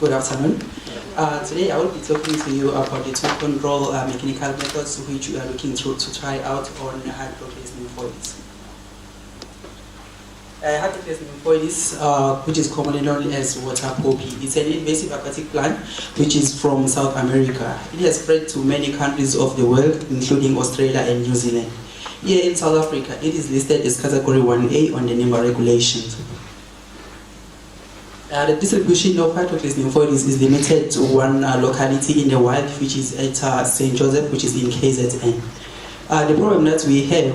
Good afternoon. Today I will be talking to you about the two control mechanical methods which we are looking to try out on Hydrocleys nymphoides. Hydrocleys nymphoides, which is commonly known as water poppy, it's an invasive aquatic plant which is from South America. It has spread to many countries of the world, including Australia and New Zealand. Here in South Africa, it is listed as Category 1A on the NEMA regulations. The distribution of Hydrocleys nymphoides is limited to one locality in the wild, which is at St. Joseph, which is in KZN. The problem that we have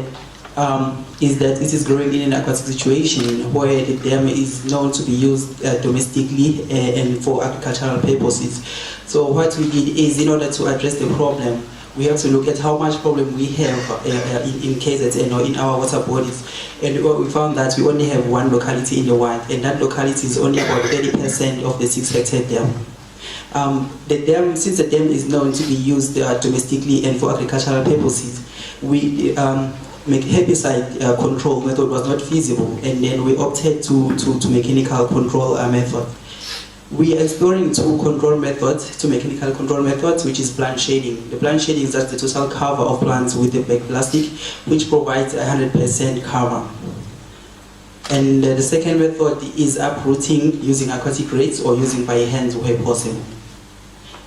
is that it is growing in an aquatic situation where the dam is known to be used domestically and for agricultural purposes. So what we did is, in order to address the problem, we have to look at how much problem we have in KZN or in our water bodies. And we found that we only have one locality in the wild, and that locality is only about 30% of the 6 hectare dam. The dam, since the dam is known to be used domestically and for agricultural purposes, we make herbicide control method was not feasible, and then we opted to mechanical control method. We are exploring two mechanical control methods, which is plant shading. The plant shading is just the total cover of plants with the back plastic, which provides 100% cover. And the second method is uprooting using aquatic rakes or using by hands where possible.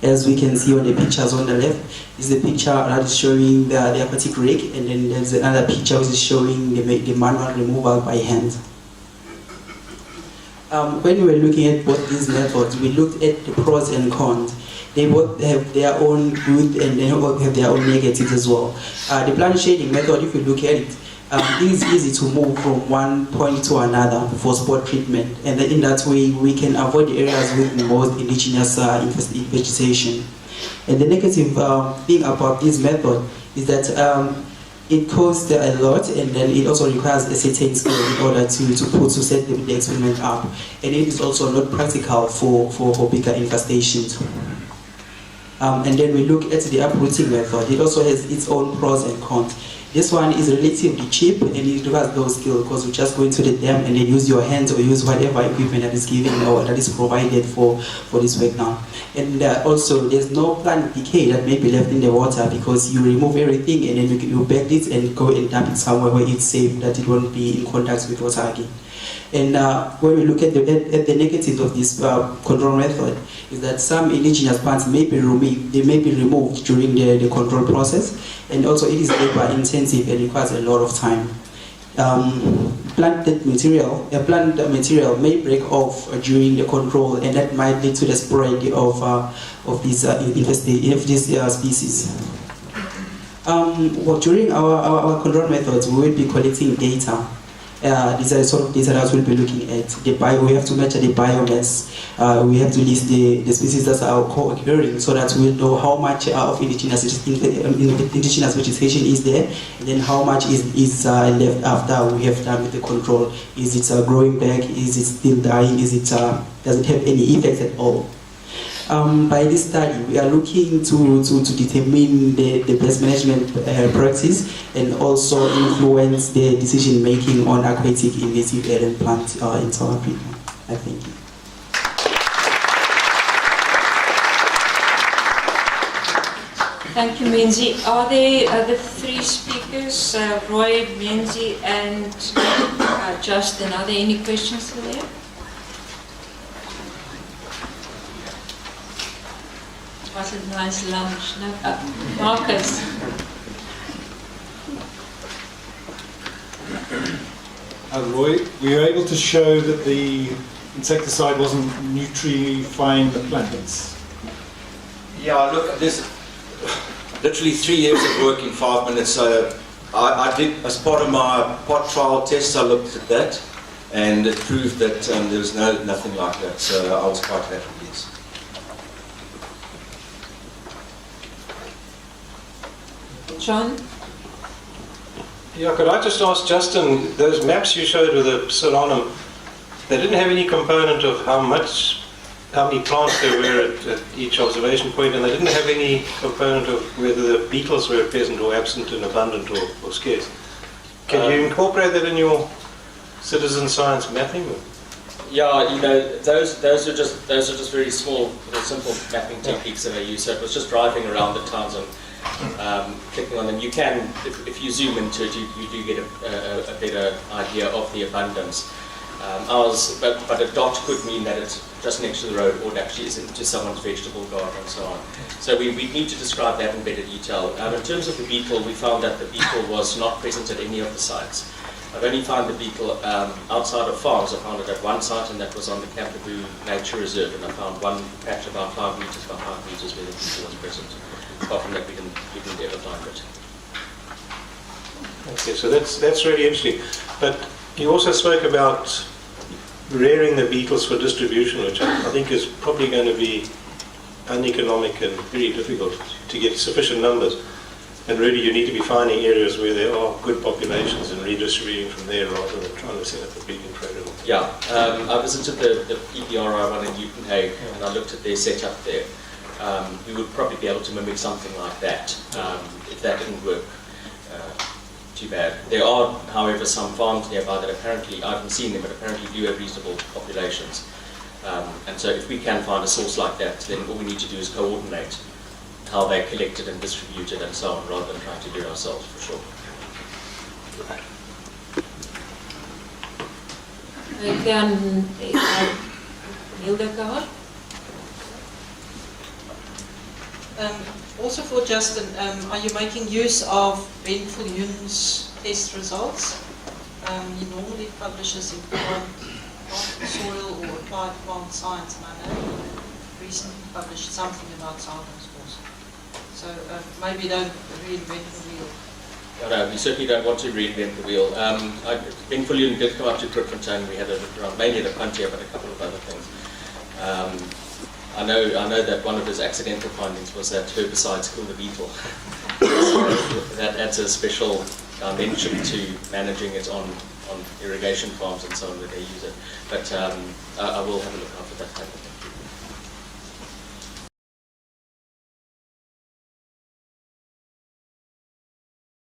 As we can see on the pictures on the left, is the picture that is showing the aquatic rake, and then there's another picture which is showing the manual removal by hand. When we were looking at both these methods, we looked at the pros and cons. They both have their own good and they both have their own negatives as well. The plant shading method, if you look at it, it is easy to move from one point to another for spot treatment, and then in that way we can avoid the areas with the most indigenous vegetation. And the negative thing about this method is that it costs a lot, and then it also requires a certain skill in order to set the experiment up. And it is also not practical for bigger infestations. And then we look at the uprooting method. It also has its own pros and cons. This one is relatively cheap, and it requires no skill because you just go into the dam and then use your hands or use whatever equipment that is given or that is provided for this work now. And also, there's no plant decay that may be left in the water because you remove everything and then you bag it and go and dump it somewhere where it's safe, that it won't be in contact with water again. And when we look at the negatives of this control method, is that some indigenous plants may be removed during the control process, and also it is labor intensive and requires a lot of time. Plant material may break off during the control, and that might lead to the spread of these species. During our control methods, we will be collecting data. These are the sort of data that we'll be looking at. We have to measure the biomass. We have to list the species that are co-occurring so that we'll know how much of indigenous vegetation is there, and then how much is left after we have done with the control. Is it growing back? Is it still dying? Does it have any effects at all? By this study, we are looking to determine the best management practice and also influence the decision making on aquatic invasive alien plants in South Africa. I thank you. Thank you, Menzi. Are there other three speakers, Roy, Menzi, and Justin? Are there any questions for them? Was a nice lunch. No? Marcus. Roy, we were able to show that the insecticide wasn't nutrifying the plants. Yeah, look, there's literally 3 years of work in 5 minutes. So I did, as part of my pot trial tests, I looked at that, and it proved that there was nothing like that. So I was quite happy with this. John? Yeah, could I just ask Justin, those maps you showed with the solanum, they didn't have any component of how many plants there were at each observation point, and they didn't have any component of whether the beetles were present or absent and abundant or scarce. Can you incorporate that in your citizen science mapping? Yeah, you know, those are just very small, little simple mapping techniques that I use. So it was just driving around the towns and clicking on them. You can, if you zoom into it, you do get a better idea of the abundance. But a dot could mean that it's just next to the road, or it actually is into someone's vegetable garden and so on. So we need to describe that in better detail. In terms of the beetle, we found that the beetle was not present at any of the sites. I've only found the beetle outside of farms. I found it at one site, and that was on the Campaboo Nature Reserve, and I found one patch about 5 meters by 5 meters where the beetle was present. Apart from that, we didn't ever find it. Okay, so that's really interesting. But you also spoke about rearing the beetles for distribution, which I think is probably going to be uneconomic and very difficult to get sufficient numbers. And really you need to be finding areas where there are good populations and redistributing from there rather than trying to set up a breeding program. Yeah, I visited the PPRI one in Newton Hague, and I looked at their setup there. We would probably be able to mimic something like that if that didn't work too bad. There are, however, some farms nearby that apparently, I haven't seen them, but apparently do have reasonable populations. And so if we can find a source like that, then all we need to do is coordinate how they're collected and distributed and so on, rather than trying to do it ourselves, for sure. Then Hildegard. Also for Justin, are you making use of Ben Viljoen's test results? He normally publishes in plant soil or applied plant science, and I know he recently published something about Southern's also. So maybe don't reinvent the wheel. No, we certainly don't want to reinvent the wheel. Ben Viljoen did come up to Uprooting. We had a look around, mainly the Puntia, but a couple of other things. I know that one of his accidental findings was that herbicides kill the beetle. So that adds a special dimension to managing it on irrigation farms and so on where they use it. But I will have a look after that type of thing.